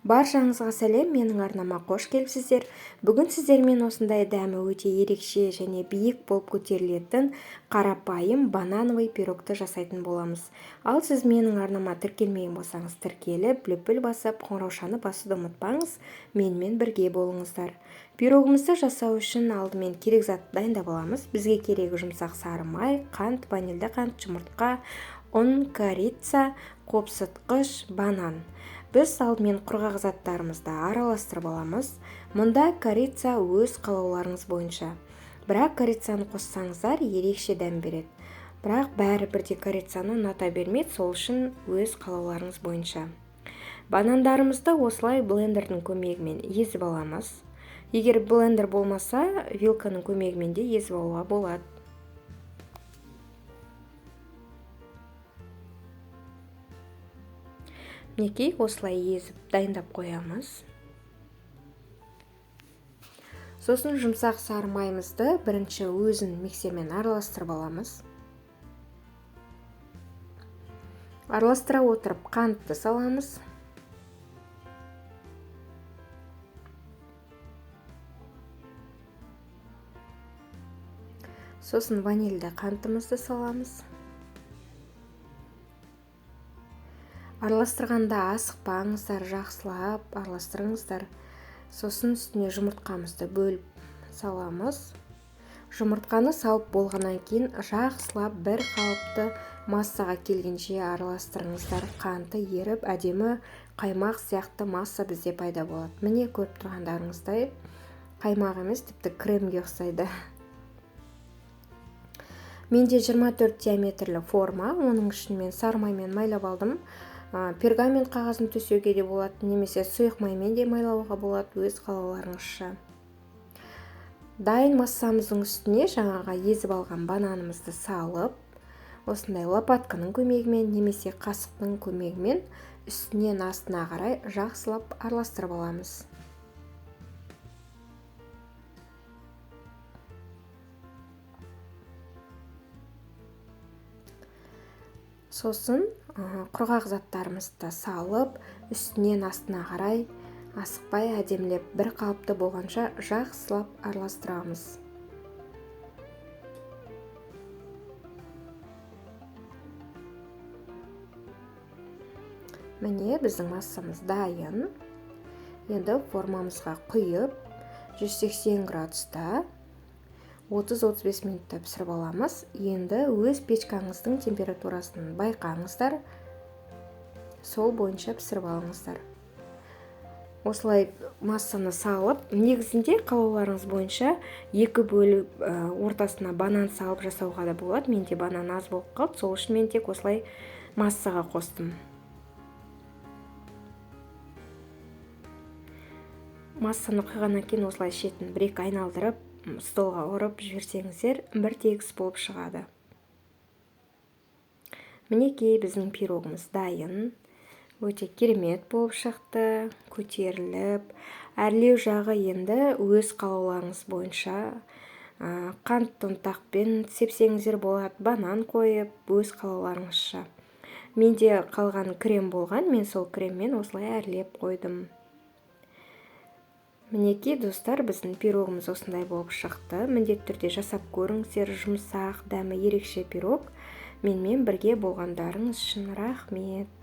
Баршаңызға сәлем, менің арнама қош келіпсіздер. Бүгін сіздермен осындай дәмі өте ерекше және биік болып көтерілетін қарапайым банановый пирогты жасайтын боламыз. Ал сіз менің арнама тіркелмеген болсаңыз, тіркеліп, лүпіл басып, қоңыраушаны басуды ұмытпаңыз, менімен бірге болыңыздар. Пирогымызды жасау үшін алдымен керек затты дайындап аламыз. Бізге керегі жұмсақ сары май, қант, ванильді қант, жұмыртқа, ұн, корица, қопсытқыш, банан. Біз алдымен құрғақ заттарымызды араластырып аламыз. Мұнда корица өз қалауларыңыз бойынша. Бірақ корицаны қоссаңыздар ерекше дәм береді. Бірақ бәрі бірде корицаны ұната бермейді, сол үшін өз қалауларыңыз бойынша. Банандарымызды осылай блендердің көмегімен езіп аламыз. Егер блендер болмаса, вилканың көмегімен де езіп алуға болады. Мінекей осылай езіп дайындап қоямыз. Сосын жұмсақ сары майымызды бірінші өзін миксермен араластырып аламыз. Араластыра отырып қантты саламыз. Сосын ванильді қантымызды саламыз. Араластырғанда асықпаңыздар, жақсылап араластырыңыздар. Сосын үстіне жұмыртқамызды бөліп саламыз. Жұмыртқаны салып болғаннан кейін жақсылап бір қалыпты массаға келгенше араластырыңыздар. Қанты еріп, әдемі қаймақ сияқты масса бізде пайда болады. Міне көріп тұрғандарыңыздай қаймақ емес, тіпті кремге ұқсайды. Менде 24 диаметрлі форма, оның үшін мен сары маймен майлап алдым. Пергамент қағазын төсеуге де болады, немесе сұйық маймен де майлауға болады, өз қалауларыңызша. Дайын массамыздың үстіне жаңаға езіп алған бананымызды салып, осындай лопатканың көмегімен немесе қасықтың көмегімен үстінен астына қарай жақсылап араластырып аламыз. Сосын құрғақ заттарымызды салып, үстінен астына қарай асықпай әдемілеп бір қалыпты болғанша жақсылап араластырамыз. Міне біздің массамыз дайын. Енді формамызға құйып 180 градуста 30-35 минутта пісіріп аламыз. Енді өз печкаңыздың температурасын байқаңыздар. Сол бойынша пісіріп алыңыздар. Осылай массаны салып, негізінде қалауларыңыз бойынша екі бөліп ортасына банан салып жасауға да болады. Менде банан аз болып қалды, сол үшін мен тек осылай массаға қостым. Массаны құйғаннан кейін осылай шетін бір-екі айналдырып, столға ұрып жіберсеңіздер, бір тегіс болып шығады. Мінекей біздің пирогымыз дайын. Өте керемет болып шықты, көтеріліп. Әрлеу жағы енді өз қалауларыңыз бойынша. Қант ұнтақпен сепсеңіздер болады, банан қойып, өз қалауларыңызша. Менде қалған крем болған, мен сол креммен осылай әрлеп қойдым. Мінекей достар, біздің пирогымыз осындай болып шықты. Міндетті түрде жасап көріңіздер, жұмсақ, дәмі ерекше пирог. Менімен бірге болғандарыңыз үшін рахмет.